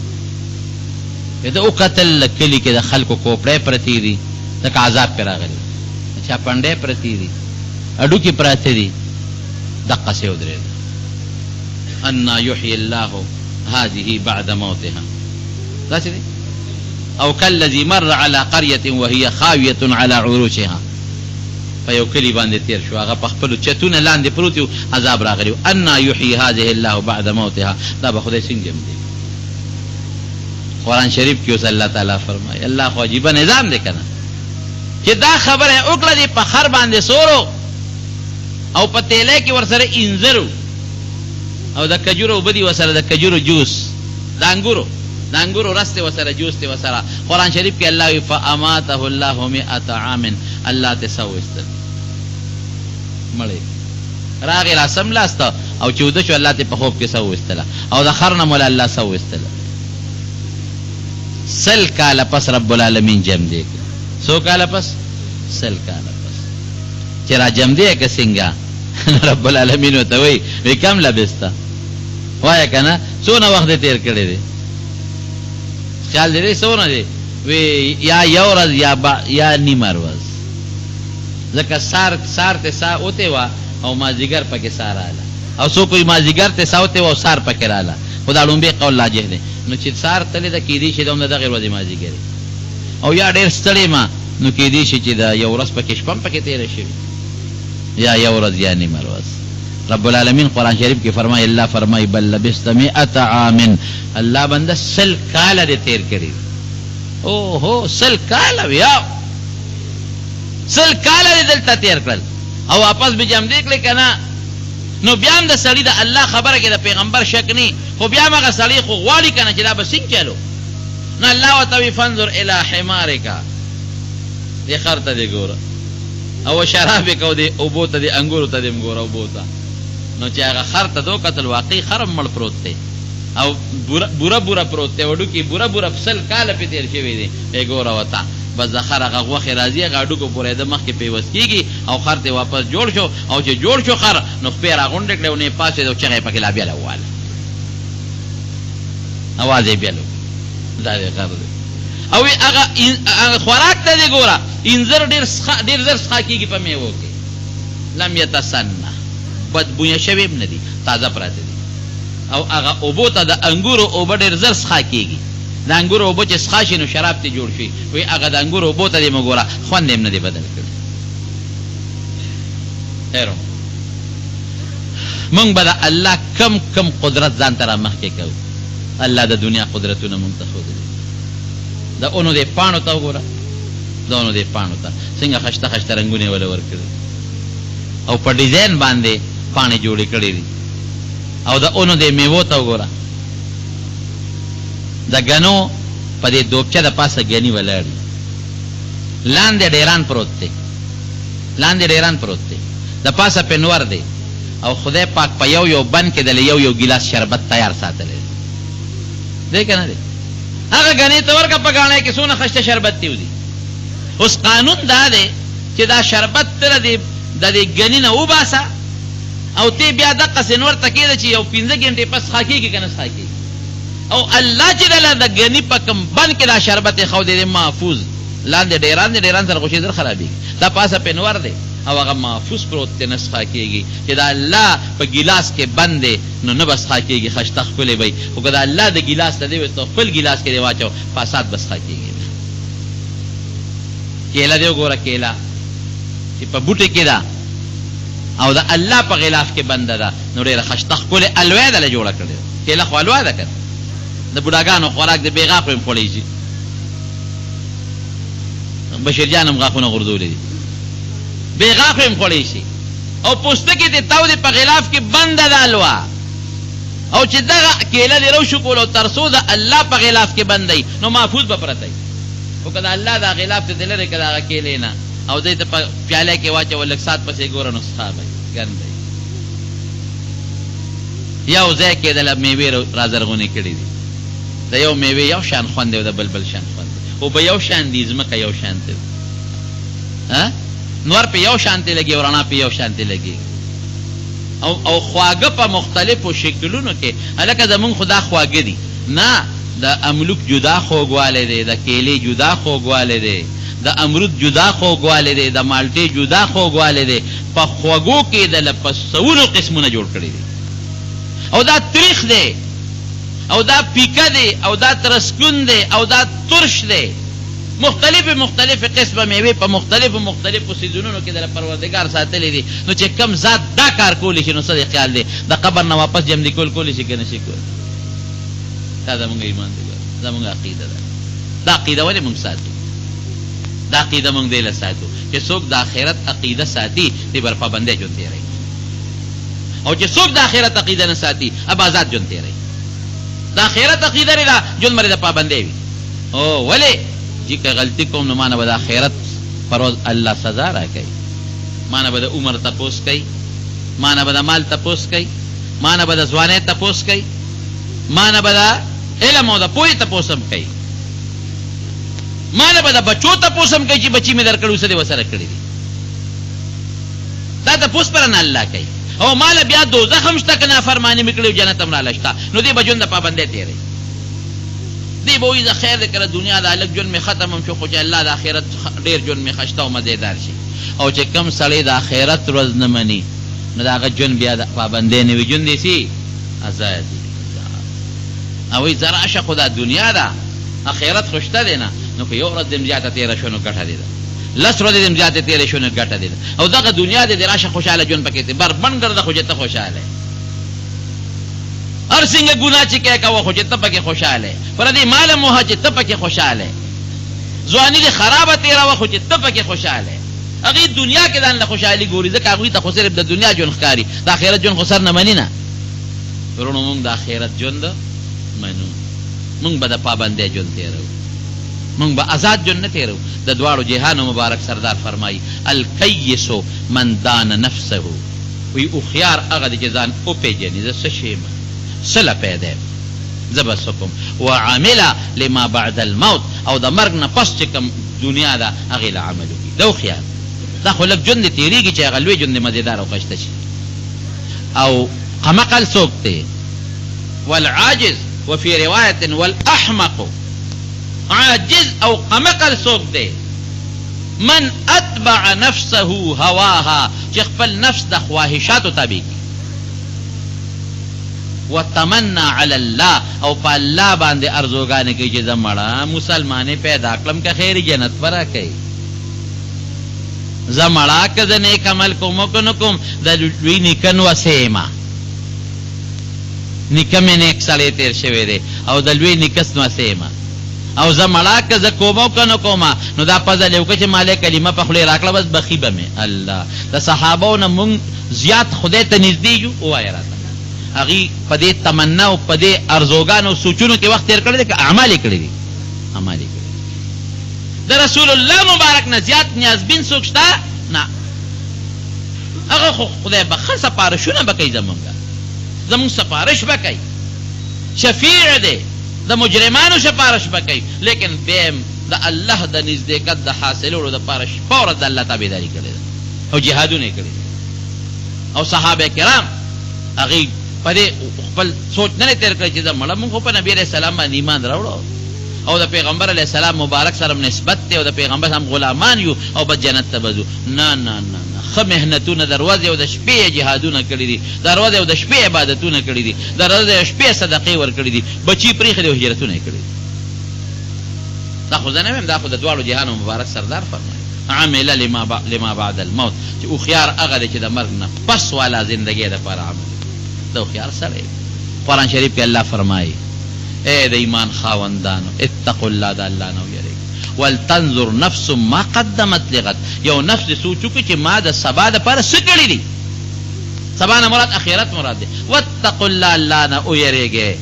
Speaker 1: ده وکتل کلي کې د خلکو کوپړی پرتې دي ځکه عذاب پرې راغلی چا پنډۍ پرتې دي هډوکي پراته دي دقسې ودرېده انا یحیي الله هذه بعد موتها داسې دی او کالذي مر على قرية وهي خاوية على عروشها په یو کلي باندې تېر شو هغه په خپلو چتونه لاندې پروت یو عذاب راغلی انا یحیي هذه الله بعد موتها دا به خدای څنګه جمدی قرآن شریف کې اوس الله تعالی فرمایي الله خو عجیبه نظام دی که نه چې دا خبره وکړه دې په خر باندې سورو او په تیلی کې ورسره انځرو او د کجورو اوبه دي ورسره د کجورو جوس د انګورو رس دی ورسره جوس دی ورسره قرآن شریف کې الله وي فاماته الله 100 عام الله ته سو ویستل مړی راغی را سملاسته او چې وده شو الله ته په خوب کې سو ویستله او د خر نه مولا الله سو ویستله 100 کاله پس رب العالمین جمع دی څو کاله پس 100 کاله پس چې را جمع دی که څنګه رب العالمین ورته وایي کم لبسته وایه که نه څونه وخت دې تېر کړی دی خیال دې دی څونه دی وی یا یو ورځ یا نیمه ورځ ځکه سار ته سا اوتې وه او مازدیګر پکې سا راله او څوک وایي مازدیګر ته سا اوتې وه او سار پکې راله خدا لومبه قول لاجه دی نو چې سار تلې د کېدی شي د غیر ورځې مازیګری او یا ډېر ستړی ما نو کېدی شي چې دا یو ورځ پکې شپه پکې تېره شي یا یو ورځ یا نیمه ورځ رب العالمین قرآن شریف کې فرمایي الله فرمایي بل لبثت 100 عام الله بنده 100 کاله دې تېر کړي او هو 100 کاله بیا 100 کاله دې دلته تېر کړل او واپس به جام دې کړل کنه نو بیا هم د سړي د الله خبره کې د پیغمبر شک نه خو بیا هم هغه سړي خو غواړي کنه چې دا به څنګه چلو نو الله وتوی فانظر الی حمارک دې خر ته دې ګوره او شراب کو دې او بوته دې انګورو ته دې مګوره او بوته نو چې هغه خر ته دو قتل واقعي خرم مړ پروت دی او بورا پروت دی وډو کې بورا فصل کاله په تیر شوی دی ای ګوره وتا بس د خر هغه غوښې راځي هغه اډو کو پورې د مخکې پیوس کېږي او خر ته واپس جوړ شو او چې جوړ شو خر نو خپې راغونډې کړې او نه پاسې او چغې پکې لا بیا لواله اواز یې بیا لو دا دې خر دی او هغه خوراک ته دې ګوره انځر ډېر زر څښا کېږي په میوو کې لم یتسنه بدبویه شوی هم نه دي تازه پراته دي او هغه اوبو ته د انګورو اوبه ډېر زر څښا کېږي د انګورو اوبه چې څښا شي نو شراب ته جوړ شي وایي هغه د انګورو اوبو ته دې مه ګوره خوند یې هم نه دی بدل کړی خیر مونږ به د الله کم قدرت ځان ته را مخکې کوو الله د دنیا قدرتونه مونږ ته ښودلي د اونو دې پاڼو ته وګوره د اونو دې پاڼو ته څنګه خشته رنګونه یې وله ورکړي او په ډیزاین باندې پاڼې جوړې کړې دي او د اونو دې میوو ته وګوره د ګنو په دې دوبچه د پاسه ګني ولاړ دي لاندې ډیران پروت دی د پاسه په نور دی او خدای پاک په یو بن کې د یو ګلاس شربت تیار ساتلی دی که نه دی هغه ګنې ته ورکه په ګاڼۍ کې څونه خشته شربت دی ودي اوس قانون دا دی چې دا شربت ته د دې ګنې نه وباسه او تی بیا دقسې نور ته کېده چې یو 15 ګنټې پس څښا کېږي که نه څښا کېږي او الله چې دله د ګني په کم بند کې دا شربت یې ښودی دی محفوظ لاندې ډیران سره خو چې زر خرابېږي دا پاسه پې نور دی او هغه محفوظ پروت دی نه څښا کېږي چې د الله په ګیلاس کې بند دی نو نه به څښا کېږي خشته ښکلی به خو که د الله د ګیلاس ته دی ته خپل ګیلاس کې دی واچو فاساد به څښا کېږي کیله دی وګوره کیله چې په بوټي کې ده او د الله په غلاف کې بنده ده نو ډېره خشته ښکلې الوی دله جوړه کړې ده کیله خو الوا ده که د بوډاګانو خوراک د بې غاښو هم خوړی شي بشیرجان هم غاښونه غورځولی دي بې غاښو هم خوړی شي او پوستکي دې تاو دې په غلاف کې بنده ده الوا او چې دغه کیله دې روشو کول او تر څو د الله په غلاف کې بندی نو محفوظ به پرته وي خو که د الله دا غلاف ته دې لرې که د هغه کیلې نه او دی ته په پیاله کې واچوه لږ سات پسې ګوره نو څښا به ګرم دی یو ځای کې دله میوې رازرغونې کړي دي د یو میوې یو شان خوند دی او د بل شان خوند دی او به یو شان دي ځمکه یو شان دی نور په یو شانتې لګي او رڼا په یو شانتې لګي او خواږه په مختلفو شکلونو کې هلکه زمونږ خو دا خواږه دي نه د املوک جدا خوږوالی دی د کیلې جدا خوږوالی دی د امرود جدا خوږوالی دی د مالټې جدا خوږوالی دی په خوږو کې د په سوونو قسمونه جوړ کړي دي او دا تریخ دی او دا پیکه دی او دا ترسکون دی او دا ترش دی مختلف قسمه میوې په مختلفو سیزونونو کې د پروردګار ساتلی دي نو چې کم ذات دا کار کولی شي نو څه دی خیال دی د قبر نه واپس جمدي کولی شي که نه شي کولی دا زمونږ ایمان دی زمونږ عقیده ده دا عقیده ولې مونږ ساتو دا عقیده مونږ دی له ساتو چې څوک د آخرت عقیده ساتي دی بر پابندۍ ژوند تېروي او چې څوک د آخرت عقیده نه ساتي اب آزاد ژوند تېروي د آخرت عقیده لري ژوند مری د پابندۍ وي او ولې چې که غلطي کوم نو مانه به د آخرت پر ورځ الله سزا راکوي مانه به د عمر تپوس کوي مانه به د مال تپوس کوي مانه به د ځوانۍ تپوس کوي مانه به د علم او د پوهې تپوس هم کوي مانه به د بچو تپوس هم کوي چې بچي مې درکړي اوس دې ورسره کړي دي دا تپوس پر نه الله کوي او ماله بیا دوزخ هم شته که نافرماني مې کړې او جنت هم راله شته نو دې به ژوند د پابندۍ تېروي دی به وایي زه خیر دی که دنیا د هلک ژوند مې ختم هم شو خو چې الله د آخرت ډېر ژوند مې خشته او مزېدار شي او چې کم سړی د آخرت ورځ نه مني نو د هغه ژوند بیا د پابندۍ نه وي ژوند یې سي آزاد او وی زرا شه خدا دنیا ده اخرت خوشته دی نه نو که یو ورځ دیم زیاته تیره شو نو ګټه دی لس ورځې دیم زیاته تیره شو نو ګټه دی او دغه دنیا دی راشه خوشاله ژوند پکې ته بربند ګرځه خو چې ته خوشاله هر څنګه ګناه چې کوې کوه خو چې ته پکې خوشاله پردې مال موه چې ته پکې خوشاله ځواني دې خرابه تېروه خو چې ته پکې خوشاله هغې دنیا کې ځان له خوشحالي ګوري ځکه هغوی ته خو صرف د دنیا ژوند ښکاري د آخرت ژوند خو سر نه مني نه ورونو مونږ د آخرت ژوند منو مونږ به د پابندۍ ژوند تېرو مونږ به آزاد ژوند نه تېرو د دواړو جهانو مبارک سردار فرمایي الکیسو من دان نفسه وی هوښیار هغه دی چې ځان وپېژني زه څه شی یم څه له پیدا یم زه به څه کوم وعمله لما بعد الموت او د مرګ نه پس چې کوم دنیا ده هغې له عمل وکړي دا هوښیار دا خو لږ ژوند دې تېرېږي چې هغه لوی ژوند دې مزېدار او ښایسته شي او قمقل څوک دی والعاجز وفي رواية والأحمق عاجز أو قمقل څوک دی من اتبع نفسه هواها چې خپل نفس د خواهشاتو تابع وتمنى على الله او په الله باندې ارزوګانې کوي چې زه مړه مسلمانې پیدا کړم که خیر جنت به راکوي زه مړه که زه نیک عمل کوم که نه کوم د لوی نیکه نوسې یم نیکه مې نیک سړی تېر شوی دی او د لوی نیکه نوسې یم او زه مړه که زه کوم که نه کوم نو دا پزل یې وکړه چې مالې کلمه په خولې راکړه بس بخي به مې الله د صحابو نه مونږ زیات خدای ته نږدې یو ووایه راته هغې په دې تمنا او په دې ارزوګانو سوچونو کې وخت تېر کړی دی که اعمال یې کړي دي اعمال یې کړي د رسول الله مبارک نه زیات نیازبین څوک شته نه هغه خو خدای به ښه سپارشونه به کوي زمونږ سپارش به کوي شفیع دی د مجرمانو سپارش به کوي لیکن بیا د الله د نزدېکت د حاصلولو دپاره شپه ورځ د الله تابعداري کړې ده او جهادونه یې کړي دي او صحابه کرام هغې په دې خپل سوچ نه تېر کړی چې زه مړه مونږ خو په نبي علیه السلام باندې ایمان راوړو او د پیغمبر علیه السلام مبارک سره نسبت دی او د پیغمبر هم غلامان یو او بس جنت ته به ځو نه نه نه ښه محنتونه د ورځې او د شپې جهادونه کړي دي د ورځې او د شپې عبادتونه کړي دي د ورځې او شپې صدقې ورکړي دي بچي پرېښي دي او هجرتونه یې کړي دي دا خو زه نه ویم دا خو د دواړو جهانو مبارک سردار فرمایي عمله لما بعد الموت چې هوښیار هغه دی چې د مرګ نه پس والا زندګۍ دپاره عمل د هوښیار سړی قرآن شریف کې الله فرمایي اے د ایمان خاوندانو اتقوا الله د الله نه ویریږئ ولتنظر نفس ما قدمت لغد یو نفس دې سوچ وکړي چې ما د سبا دپاره څه کړي دي سبا نه مراد اخرت مراد دی واتقوا الله الله نه ویریږئ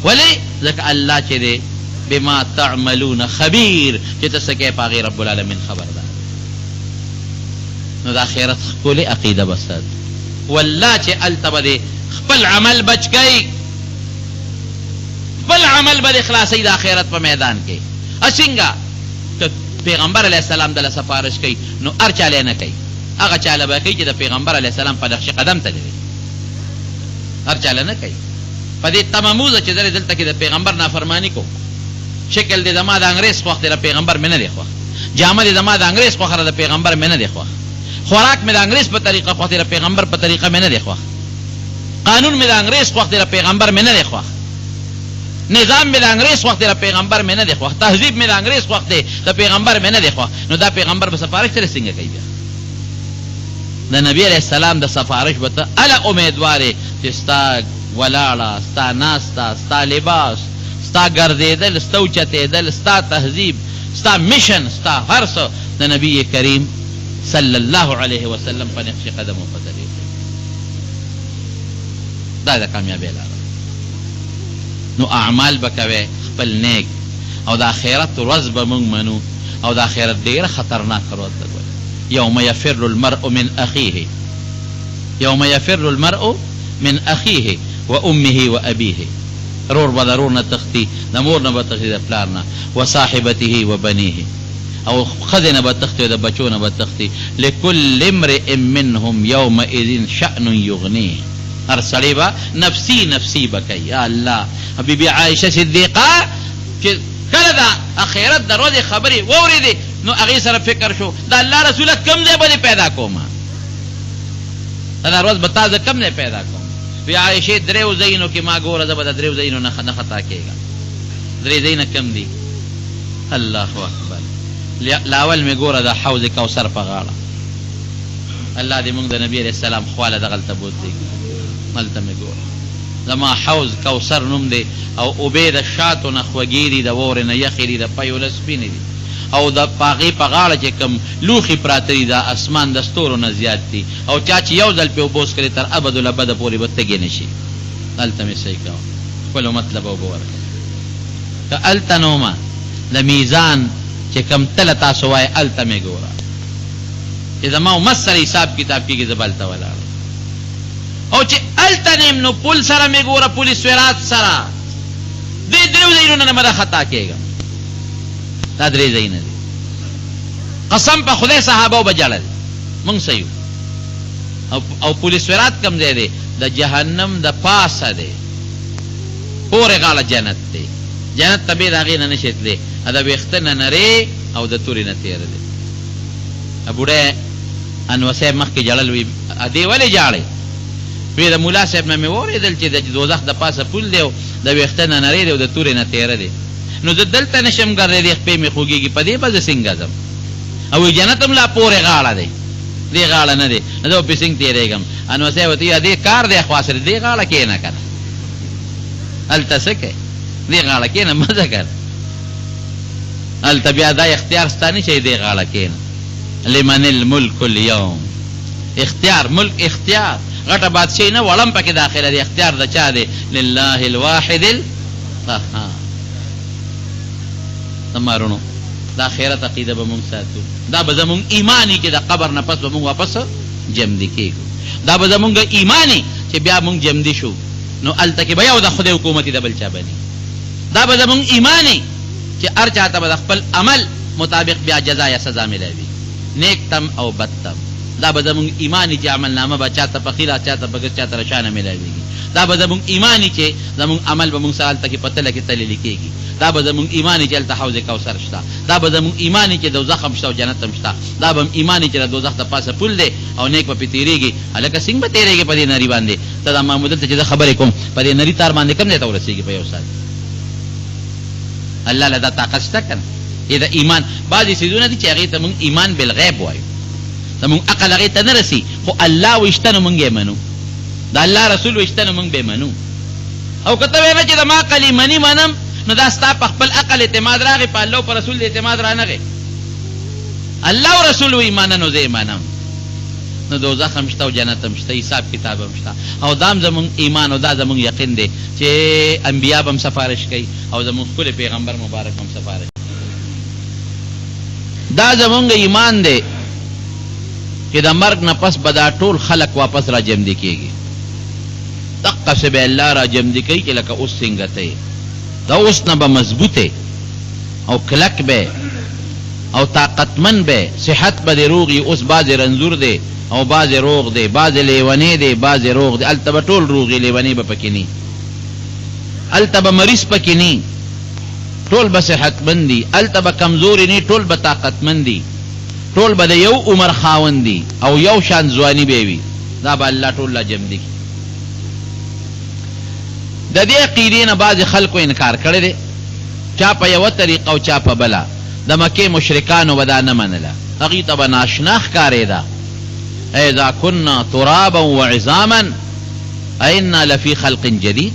Speaker 1: ولې ځکه الله چې دی بما تعملون خبیر چې ته څه کوې په هغې رب العالمین خبردار نو د آخرت ښکلې عقیده به سات والله چې هلته به دې خپل عمل بچ کوي خپل عمل به دې خلاصوي د آخرت په میدان کې څنګه که پیغمبر علیه السلام دله سفارش کوي نو هر چاله نه کوي هغه چاله به کوي چې د پیغمبر علیه السلام په نقش قدم ته دی هر چاله نه کوي په دې تماموزه چې زه دلته کې د پیغمبر نافرماني کوم شکل دې زما د انګریز خوښ دی د پیغمبر مې نه دی خوښ جامه دې زما د انګریز خوښه ده د پیغمبر مې نه دی خوښ خوراک مې د انګریز په طریقه خوښ دی د پیغمبر په طریقه مې نه دی خوښ قانون مې د انګریز خوښ دی د پیغمبر مې نه دی خوښ نظام مې د انګریز خوښ دی د پیغمبر مې نه دی خوښ تهذیب مې د انګریز خوښ دی د پیغمبر مې نه دی خوښ نو دا پیغمبر به سفارش سره څنګه کوي بیا د نبي علیه السلام د سفارش به ته هله امیدوارې چې ستا ولاړه ستا ناسته ستا لباس ستا ګرځېدل ستا اوچتېدل ستا تهذیب ستا میشن ستا هر څه د نبي کریم صلی الله علیه وسلم په نقش قدم وقدرې دا د کامیابۍ لاره نو اعمال به کوې خپل نیک او د آخرت ورځ به موږ منو او د آخرت ډېره خطرناکه ورځ ده یوم یفر المرء من اخیه یوم یفر المرء من اخیه و امه و ابیه رور به د رور نه تښتي د مور نه به تښتي د پلار نه و صاحبته و بنیه او ښځې نه به تښتي او د بچو نه به تښتي لکل امرئ منهم یومئذ شأن یغنیه هر سړی به نفسي نفسي به کوي یا الله بیبي عایشه صدیقه چې کله د اخرت د ورځې خبرې واورېدې نو هغې سره فکر شو د الله رسوله کوم ځای به دې پیدا کومه دا ورځ به تا زه کوم ځای پیدا کوم وی عائشې دریو ځایونو کې ما ګوره زه به د دریو ځایونو نه خطا کېږم. درې ځایونه کم دي؟ الله اکبر. لاول مې ګوره د حوض کوثر په غاړه، الله دې موږ د نبی علیه السلام خواله دغلته بوتلی، هلته مې ګوره زما حوض کوثر نوم دی، او اوبې د شاتو نه خوږې دي، د واورې نه یخې دي، د پیوله سپینې دي، او د هغې په غاړه چې کوم لوښي پراته دي دا اسمان د ستورو نه زیات دي، او چا چې یو ځل پې اوبه وڅښلې تر ابدالابده پورې به تږې نه شي. هلته مې صحیح کوه، خپلو مطلب اوبه ورکړه. که هلته نومه د میزان چې کوم تله تاسو وایې هلته مې ګوره چې زما امت سره حساب کتاب کېږي، زه به هلته ولاړم. او چې هلته نیم نو پل سره مې ګوره، پل سویرات سره، دې دریو ځایونو نه مه خطا کېږم. دا درې ځایونه دي. قسم په خدای صحابه به جړل مونږ صحیح. او پل سویرات کم ځای دی؟ د جهنم د پاسه دی، پورې غاړه جنت دی. جنت ته بې د هغې نه نشي تللی، د ویښته نه نرې او د تورې نه تېره دی. بوډی انور صاحب مخکې جړل، وي دې ولې جاړې؟ وی د ملا صاحب نه مې واورېدل چې د دوزخ د پاسه پل دی او د ویښته نه نرې دی او د تورې نه تېره دی. نو زه دلته نشم ګرځېدی، خپې مې خوږېږي، په دې به زه څنګه ځم؟ او جنت هم لا پورې غاړه دی، دې غاړه نه دی، نو زه به پې څنګه تېرېږم؟ انور صاحب ورته ویل دې کار دی خوا سره، دې غاړه کښېنه که نه، هلته څه کوې؟ دې غاړه کښېنه، مزه کوه. هلته بیا دا اختیار ستا نه چې دې غاړه کښېنه. لمن الملک اليوم، اختیار، ملک اختیار، غټه بادشاهي نه وړم پکې داخله دی، اختیار د چا دی؟ لله الواحد القهار. زمارونو د آخرت عقیده به مونږ ساتو، دا به زمونږ ایمانی چې د قبر نه پس به مونږ واپس جمدي کېږو، دا به زمونږ ایمانی چې بیا مونږ جمدي شو نو هلته کې به یو د خدای حکومتي د بل چا بني. دا به زمونږ ایمانی چې هر چا ته به د خپل عمل مطابق بیا جزا یا سزا ملاوي، نیک تم او بد تم. دا به زمونږ ایمانی چې عمل نامه به چا ته په خیله، چا ته په ګس، چا ته رشانه ملاویږي. دا به زمونږ ایمانی چې زمونږ عمل به مونږ سره هلته کې په تله کې تللی کېږي. دا به زمونږ ایمانی چې هلته حوض کوثر شته. دا به زمونږ ایمانی چې دوزخ هم شته او جنت هم شته. دا به ایمانی چې د دوزخ د پاسه پل دی او نیک به پې تېرېږي. هلکه څنګه به تېرېږي په دې نري باندې؟ ته دا محمود دلته چې زه خبرې کوم په دې نري تار باندې کوم ځای ته ورسېږي په یو ساعت؟ الله له دا طاقت شته که نه؟ د ایمان بعضې څیزونه دي چې هغې ته مونږ ایمان بالغیب وایو، زمونږ عقل هغې ته نه رسي، خو الله وشته نو مونږ یې منو، د الله رسول وشته نو مونږ به یې منو. او که ته وایې نه چې د ما عقل ایمني منم، نو دا ستا په خپل عقل اعتماد راغی، په الله او په رسول د اعتماد رانغی. الله او رسول وایي منه نو زه یې منم، نو دوزخ هم شته او جنت هم شته، حساب کتاب هم شته. او دا هم زمونږ ایمان او دا زمونږ یقین دی چې انبیا به هم سفارش کوي او زمونږ ښکلی پیغمبر مبارک هم سفارش کوي. دا زمونږ ایمان دی چې د مرګ نه پس به دا ټول خلق واپس را جمدي کېږي. دقسې به الله را جمدي کوي چې لکه اوس څنګه ته یې، دا اوس نه به مضبوطې او کلک به او طاقتمن به، صحت به دې روغ وي. اوس بعضې رنځور دی او بعضې روغ دی، بعضې لیونی دی، بعضې روغ دی. هلته به ټول روغ وي، لیونی به پکې ني، هلته به مریض پکې ني، ټول به صحتمند دي. هلته به کمزوري ني، ټول به طاقتمند دي، ټول به د یو عمر خاوند دي او یو شان ځواني به وي. دا به الله ټول لا جمدي کړي. د دې عقیدې نه بعضې خلکو انکار کړی دی، چا په یوه طریقه او چا په بله. د مکې مشرکانو به دا نه منله، هغوی ته به ناشنا ښکارېده. اذا كنا ترابا وعظاما ائنا لفي خلق جديد.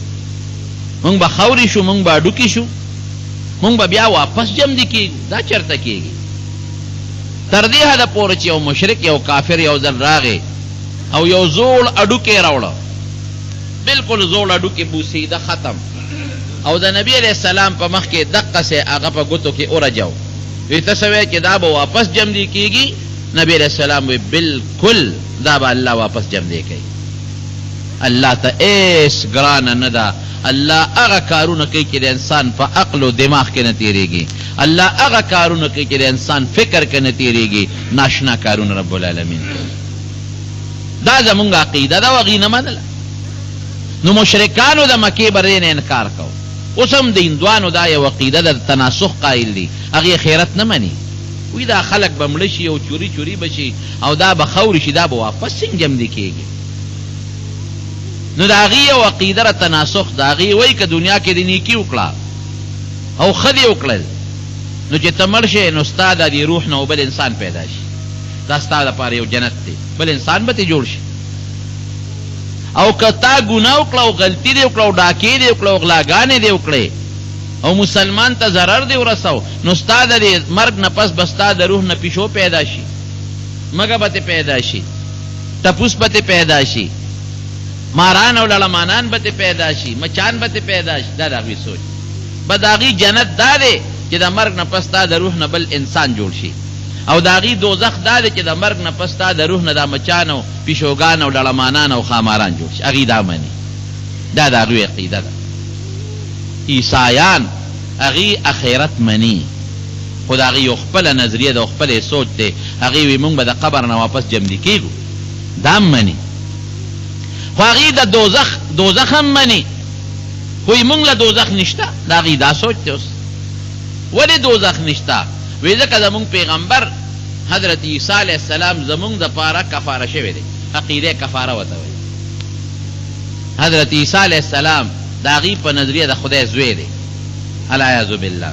Speaker 1: مونږ به خاورې شو، مونږ به هډوکي شو، مونږ به بیا واپس جمدي کېږو. دا چېرته کېږي؟ تر دې حده پورې چې یو مشرک یو کافر یو ځل راغی او یو زوړ هډوکی راوړه، بلکل زوړ هډوکی بوسیده ختم، او د نبی علیه السلام په مخ کې دقسې هغه په ګوتو کې ورجو. وی ته څه وایې چې دا به واپس جمدي کېږي؟ نبی علیہ السلام وی بالکل دا به الله واپس جمدی کوي. الله ته ایس ګرانه نه ده. الله هغه کارونه کوي چې د انسان په عقل و دماغ کې نه تېرېږي. الله هغه کارونه کوي چې د انسان فکر کې نه تېرېږي. ناشنا کارونه رب العالمین کوي. دا زمونږ عقیده ده او هغوی نه منله. نو مشرکانو د مکې به دې نه انکار کو. اوس هم د هندوانو دا یو عقیده ده، د تناسخ قایل دي، هغې خیرت نه مني. وی دا خلق به مړه شي او چوری چوری به شي او دا به خاورې شي، دا به واپس څنګه جمدي کېږي؟ نو د هغې یو عقیده را تناسخ د هغې وایي که دنیا کې د نیکي وکړه او ښه دې وکړل نو چې ته مړ شې نو ستا د دې روح نه او بل انسان پیدا شي دا ستا دپاره یو جنت دی بل انسان به ترې جوړ شي او که تا ګناه وکړه او غلطي دې وکړه او ډاکې دې وکړه او غلاګانې دې وکړې او مسلمان ته ضرر دې ورسو نو ستا د دې مرګ نه پس به ستا د روح نه پیشو پیدا شي مګه به ترې پیدا شي ټپوس به ترې پیدا شي ماران او لړمانان به ترې پیدا شي مچان به ترې پیدا شي دا د هغوی سوچ به د هغوی جنت دا دی چې د مرګ نه پس ستا د روح نه بل انسان جوړ شي او د هغوی دوزخ دا دی چې د مرګ نه پس ستا د روح نه دا مچان او پیشوګان او لړمانان او خاماران جوړ شي هغوی دا مني دا د هغوی عقیده ده عیسایان هغوی اخرت مني خو د هغوی یو خپله نظریه ده او خپله سوچ دی هغوی وایي مونږ به د قبر نه واپس جمدي کېږو دا هم مني خو هغوی د دوزخ هم مني خو یې مونږ له دوزخ نشته د هغوی دا سوچ دی اوس ولې دوزخ نشته وی ځکه زمونږ پیغمبر حضرت عیسی علیه السلام زمونږ دپاره کفاره شوی دی عقیده کفاره ورته وایي حضرت عیسی علیه السلام د هغوی په نظریه د خدای زوی دی العیاذ بالله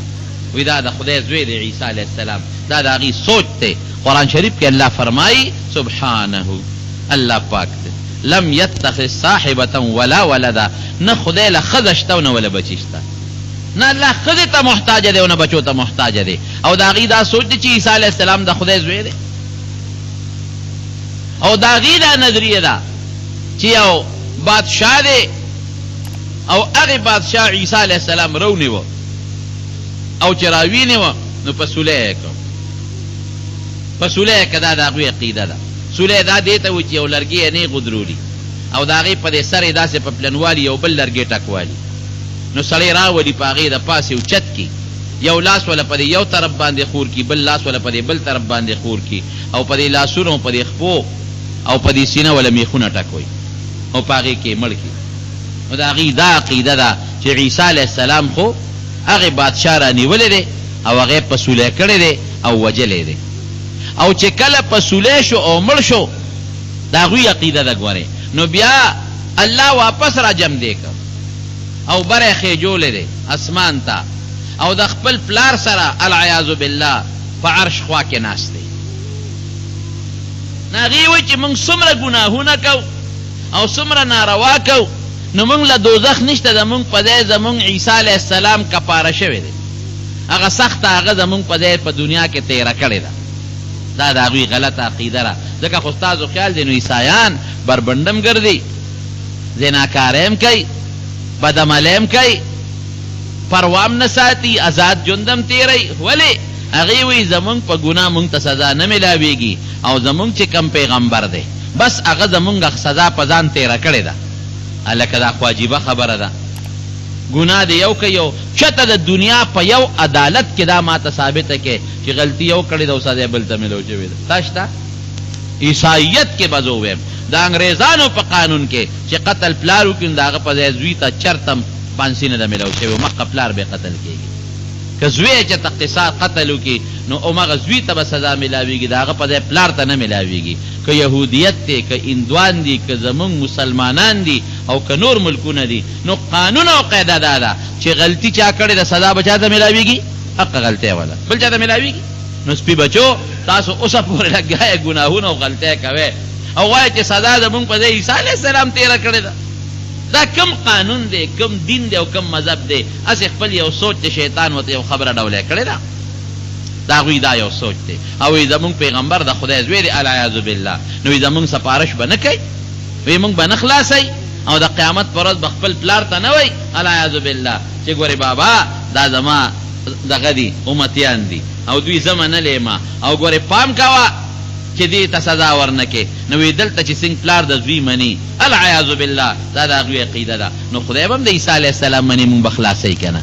Speaker 1: وی دا د خدای زوی دی عیسی علیه السلام دا د هغوی سوچ دی قرآن شریف کې الله فرمایي سبحانه الله پاک دی لم یتخذ صاحبة ولا ولدا نه خدای له ښځه شته او نه ولا بچي شته نه الله ښځې ته محتاجه دی او نه بچو ته محتاجه دی او د هغوی دا سوچ دی چې عیسی علیه السلام د خدای زوی دی او د هغوی دا نظریه ده چې یو بادشاه دی او هغې بادشاه عیسی علیه السلام رونیوه او چې راوینیوه نو په سولی یې کړ په سولی یې که دا د هغوی عقیده ده سولی دا دې ته وایي چې یو لرګي یې نه غدرولي او د هغې په دې سر یې داسې په پلنوالي یو بل لرګی ټکوالي نو سړی راولي په هغې د پاسې اوچت کي یو لاس وله په دې یو طرف باندې خور کي بل لاس وله په دې بل طرف باندې خور کي او په دې لاسونو په دې خپو او په دې سینه وله میخونه ټکوي او په هغې کې مړ کي نو د هغې دا عقیده ده چې عیسی علیه السلام خو هغې بادشاه رانیولی دی او هغې په سولی کړی دی او وجلی دی او چې کله په سولی شو او مړ شو د هغوی عقیده ده ګورې نو بیا الله واپس را جمع دی که او بره خیجولی دی اسمان ته او د خپل پلار سره العیاذ بالله په عرش خوا کې ناست دی نو هغې وایي چې موږ څومره ګناهونه کوو او څومره ناروا کوو نو موږ له دوزخ نشته د موږ په ځای زموږ عیسی علیه السلام کفاره شوی دی هغه سخته هغه زموږ په ځای په دنیا کې تیره کړې ده دا د هغوی غلطه عقیده ده ځکه خو ستاسو خیال دی نو عیسایان بربنډم ګرځي زناکاری هم کوي بدعملی هم کوي پروام نه ساتي ازاد ژوندم تیروي ولې هغې وایي زموږ په ګناه موږ ته سزا نه میلاویږي او زموږ چې کم پیغمبر دی بس هغه زموږ سزا په ځان تیره کړې ده هلکه دا خو عجیبه خبره ده ګناه دې یو که یو چته د دنیا په یو عدالت کې دا ما ته ثابته کې چې غلطي یو کړې ده او سزا بل ته میلو شوې ده تا شته عیسایت کې به زه ووایم د انګریزانو په قانون کې چې قتل پلار وکړي نو د هغه په ځای زوی ته چرته پانسي نه ده میلاو شوې مخکې پلار به قتل کېږي که زوی یې چې اقتصاد قتل وکړي نو همغه زوی ته به سزا میلاویږي د هغه په ځای پلار ته نه میلاویږي که یهودیت دی که هندوان دي که زمونږ مسلمانان دي او که نور ملکونه دي نو قانون او قاعده دا ده چې غلطي چا کړې ده سزا به چا ته میلاویږي حق غلطۍ والا بل چا ته میلاویږي نو سپي بچو تاسو اوسه پورې لګیایئ ګناهونه او غلطۍ کوئ او وایئ چې سزا زمونږ په ځای عیسی علیه السلام تېره کړې ده دا کم قانون دی کم دین دی او کم مذهب دی هسې خپل یو سوچ د شیطان ورته یو خبره ډولی کړې ده د هغوی دا یو سوچ دی او وایي زمونږ پیغمبر د خدای زوی دی العیاذ بالله نو وایي زمونږ سپارش به نه کوي وایي مونږ به نه خلاصوي او د قیامت پر ورځ به خپل پلار ته نه وایي العیاذ بالله چې ګورې بابا دا زما دغه دي امتیان دي او دوی زه منلی یم او ګورې پام کوه چې دې ته سزا ورنه کې نو وایي دلته چې څنګه پلار د زوی مني العیاذ بالله دا د هغوی عقیده ده نو خدای به هم د عیسی علیه السلام مني مونږ به خلاصوي که نه